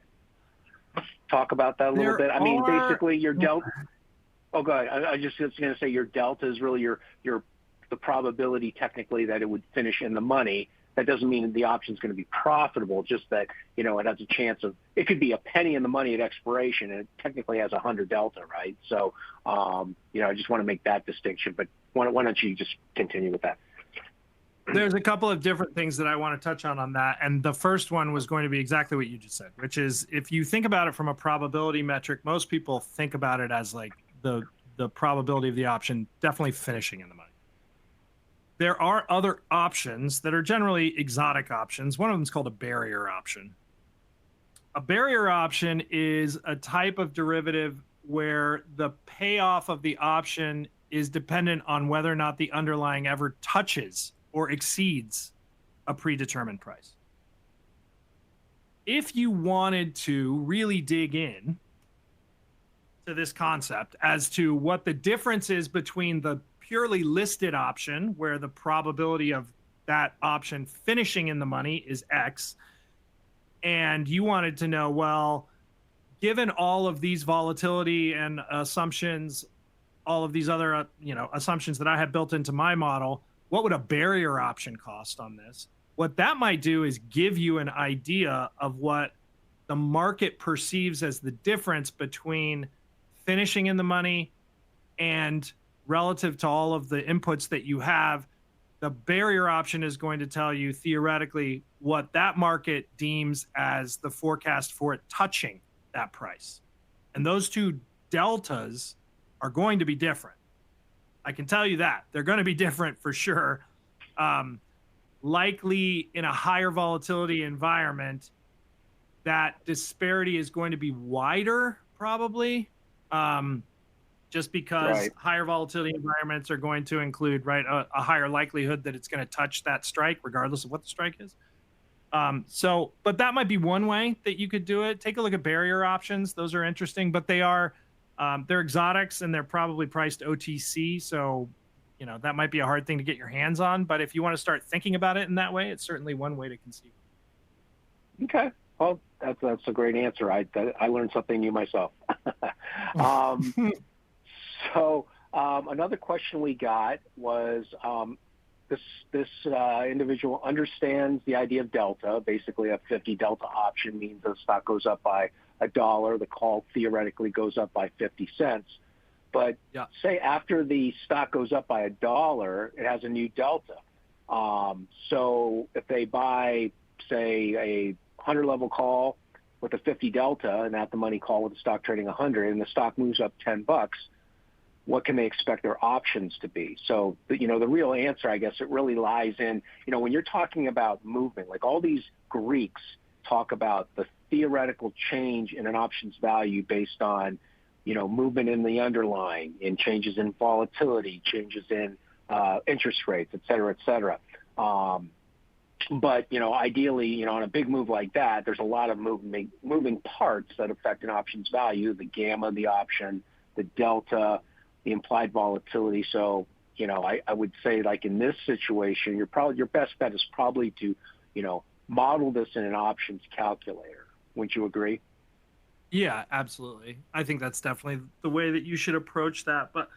talk about that a little bit. I mean, basically, your delta. Oh, go ahead. I just was going to say your delta is really the probability technically that it would finish in the money. That doesn't mean the option is going to be profitable, just that, you know, it has a chance of, it could be a penny in the money at expiration and it technically has 100 delta, right? So, you know, I just want to make that distinction, but why don't you just continue with that? There's a couple of different things that I want to touch on that. And the first one was going to be exactly what you just said, which is if you think about it from a probability metric, most people think about it as like the probability of the option definitely finishing in the money. There are other options that are generally exotic options. One of them is called a barrier option. A barrier option is a type of derivative where the payoff of the option is dependent on whether or not the underlying ever touches or exceeds a predetermined price. If you wanted to really dig in to this concept as to what the difference is between the purely listed option, where the probability of that option finishing in the money is X, and you wanted to know, well, given all of these volatility and assumptions, all of these other assumptions that I have built into my model, what would a barrier option cost on this? What that might do is give you an idea of what the market perceives as the difference between finishing in the money and relative to all of the inputs that you have. The barrier option is going to tell you theoretically what that market deems as the forecast for it touching that price. And those two deltas are going to be different. I can tell you that. They're going to be different for sure. Likely in a higher volatility environment, that disparity is going to be wider probably. Just because higher volatility environments are going to include a higher likelihood that it's going to touch that strike, regardless of what the strike is. But that might be one way that you could do it. Take a look at barrier options; those are interesting, but they're exotics and they're probably priced OTC. So, you know, that might be a hard thing to get your hands on. But if you want to start thinking about it in that way, it's certainly one way to conceive. Okay, well, that's a great answer. I learned something new myself. So another question we got was this individual understands the idea of delta. Basically, a 50 delta option means the stock goes up by $1. The call theoretically goes up by 50 cents. But say after the stock goes up by $1, it has a new delta. So if they buy, say, a 100 level call with a 50 delta and at the money call with the stock trading 100 and the stock moves up $10, what can they expect their options to be? So, you know, the real answer, I guess, it really lies in, you know, when you're talking about movement, like all these Greeks talk about the theoretical change in an option's value based on movement in the underlying, in changes in volatility, changes in interest rates, et cetera. But, ideally, on a big move like that, there's a lot of moving parts that affect an option's value, the gamma of the option, the delta, the implied volatility. So, I would say, like in this situation, your best bet is probably to, model this in an options calculator. Wouldn't you agree? Yeah, absolutely. I think that's definitely the way that you should approach that. But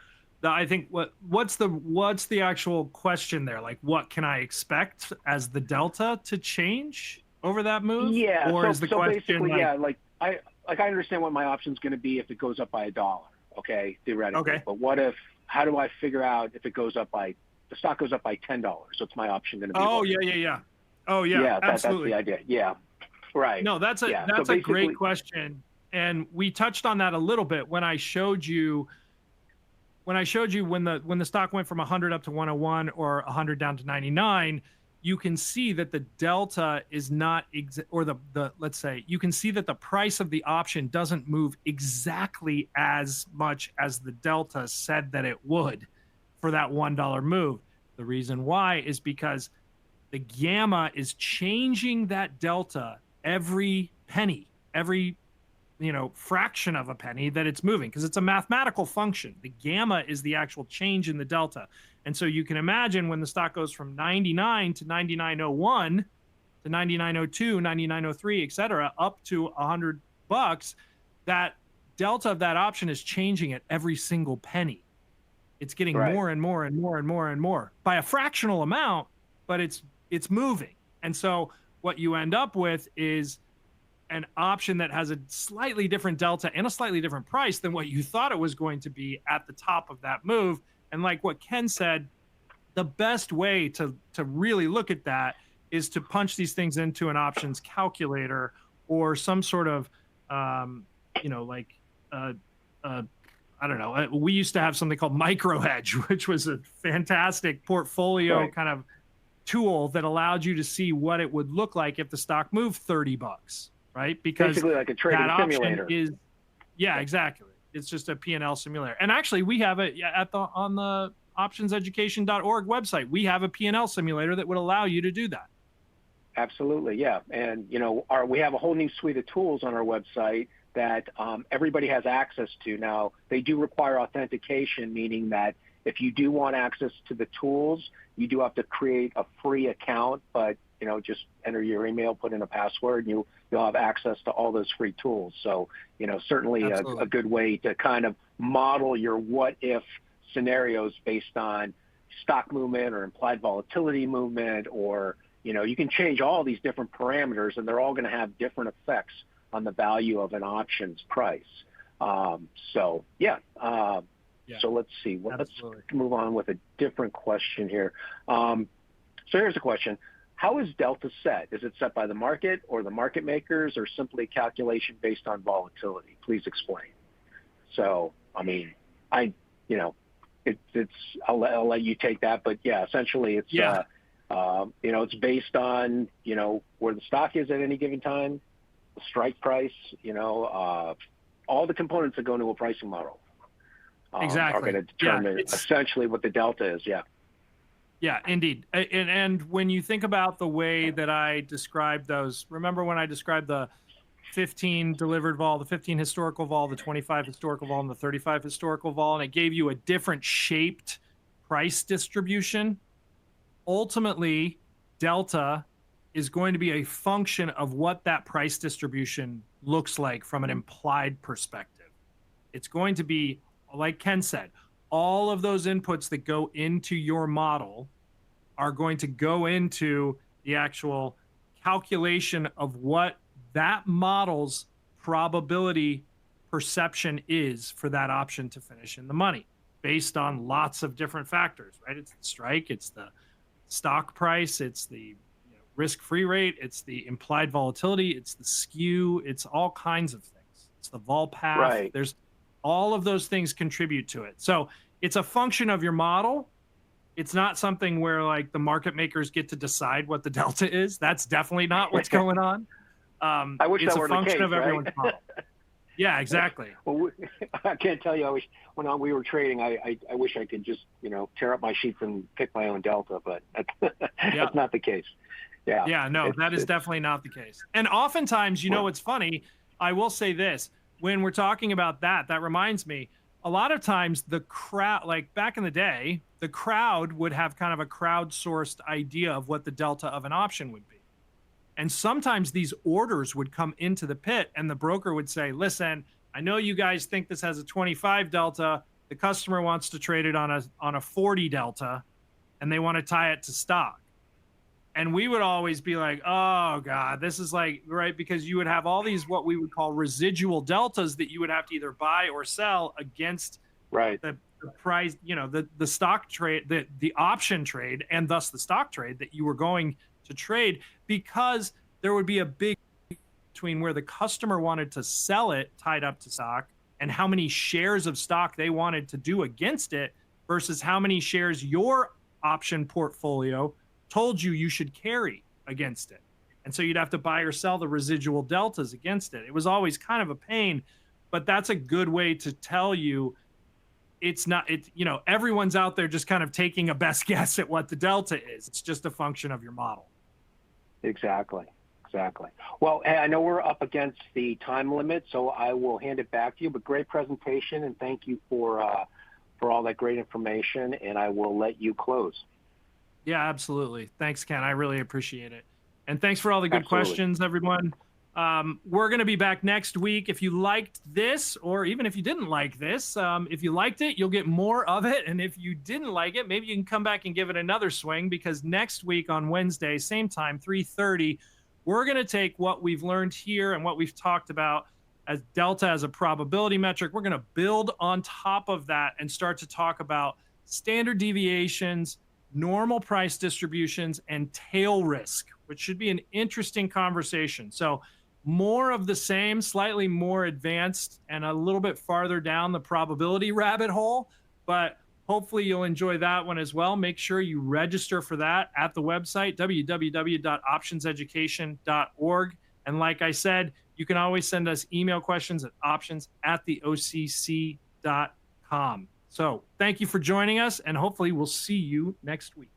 I think what's the actual question there? Like, what can I expect as the delta to change over that move? Yeah. Or is the question basically, like, yeah, I understand what my option's going to be if it goes up by $1, okay, theoretically. Okay. But how do I figure out if the stock goes up by $10? What's my option going to be? Oh, yeah. Oh, yeah. Yeah, absolutely. that's the idea. Yeah. Right. No, that's a great question. And we touched on that a little bit when I showed you when the stock went from 100 up to 101 or 100 down to 99. You can see that the delta is not let's say you can see that the price of the option doesn't move exactly as much as the delta said that it would for that $1 move. The reason why is because the gamma is changing that delta every penny, every fraction of a penny that it's moving, because it's a mathematical function. The gamma is the actual change in the delta. And so you can imagine when the stock goes from 99 to 99.01 to 99.02, 99.03, et cetera, up to $100, that delta of that option is changing at every single penny. It's getting more and more and more and more and more by a fractional amount, but it's moving. And so what you end up with is an option that has a slightly different delta and a slightly different price than what you thought it was going to be at the top of that move. And like what Ken said, the best way to really look at that is to punch these things into an options calculator or some sort of, I don't know. We used to have something called micro hedge, which was a fantastic portfolio kind of tool that allowed you to see what it would look like if the stock moved $30. Right? Because basically like a trading simulator. Yeah, exactly. It's just a P&L simulator. And actually we have it on the optionseducation.org website. We have a P&L simulator that would allow you to do that. Absolutely. Yeah. And, we have a whole new suite of tools on our website that everybody has access to. Now, they do require authentication, meaning that if you do want access to the tools, you do have to create a free account, but just enter your email, put in a password, and you'll have access to all those free tools. So, certainly a good way to kind of model your what if scenarios based on stock movement or implied volatility movement, or, you can change all these different parameters and they're all going to have different effects on the value of an options price. So let's see. Let's move on with a different question here. So here's a question. How is delta set? Is it set by the market or the market makers, or simply a calculation based on volatility? Please explain. So, I'll let you take that, but yeah, essentially it's, it's based on, where the stock is at any given time, the strike price, all the components that go into a pricing model are going to determine essentially what the delta is. Yeah. Yeah, indeed. And when you think about the way that I described those, remember when I described the 15 delivered vol, the 15 historical vol, the 25 historical vol, and the 35 historical vol, and it gave you a different shaped price distribution? Ultimately, delta is going to be a function of what that price distribution looks like from an implied perspective. It's going to be, like Ken said, all of those inputs that go into your model are going to go into the actual calculation of what that model's probability perception is for that option to finish in the money based on lots of different factors, right? It's the strike, it's the stock price, it's the risk-free rate, it's the implied volatility, it's the skew, it's all kinds of things. It's the vol path. Right. There's all of those things contribute to it. So it's a function of your model. It's not something where like the market makers get to decide what the delta is. That's definitely not what's going on. I wish it's that were a function the case, of everyone's model. Yeah, exactly. Well, I can't tell you. I wish when we were trading, I wish I could just tear up my sheets and pick my own delta, but that's not the case. Yeah. Yeah, no, that is definitely not the case. And oftentimes, what's funny, I will say this, when we're talking about that reminds me, a lot of times the crowd, like back in the day, the crowd would have kind of a crowdsourced idea of what the delta of an option would be. And sometimes these orders would come into the pit and the broker would say, listen, I know you guys think this has a 25 delta. The customer wants to trade it on a 40 delta and they want to tie it to stock. And we would always be like, oh God, this is like, right? Because you would have all these, what we would call residual deltas that you would have to either buy or sell against the price, the stock trade, the option trade, and thus the stock trade that you were going to trade, because there would be a big between where the customer wanted to sell it tied up to stock and how many shares of stock they wanted to do against it versus how many shares your option portfolio told you should carry against it. And so you'd have to buy or sell the residual deltas against it. It was always kind of a pain, but that's a good way to tell you everyone's out there just kind of taking a best guess at what the delta is. It's just a function of your model. Exactly. Well, I know we're up against the time limit, so I will hand it back to you, but great presentation, and thank you for all that great information, and I will let you close. Yeah, absolutely. Thanks, Ken. I really appreciate it. And thanks for all the good questions, everyone. We're going to be back next week. If you liked this, or even if you didn't like this, if you liked it, you'll get more of it. And if you didn't like it, maybe you can come back and give it another swing, because next week on Wednesday, same time, 3:30, we're going to take what we've learned here and what we've talked about as delta as a probability metric. We're going to build on top of that and start to talk about standard deviations, normal price distributions, and tail risk, which should be an interesting conversation. So more of the same, slightly more advanced and a little bit farther down the probability rabbit hole, but hopefully you'll enjoy that one as well. Make sure you register for that at the website, www.optionseducation.org. And like I said, you can always send us email questions at options@theocc.com. So thank you for joining us, and hopefully we'll see you next week.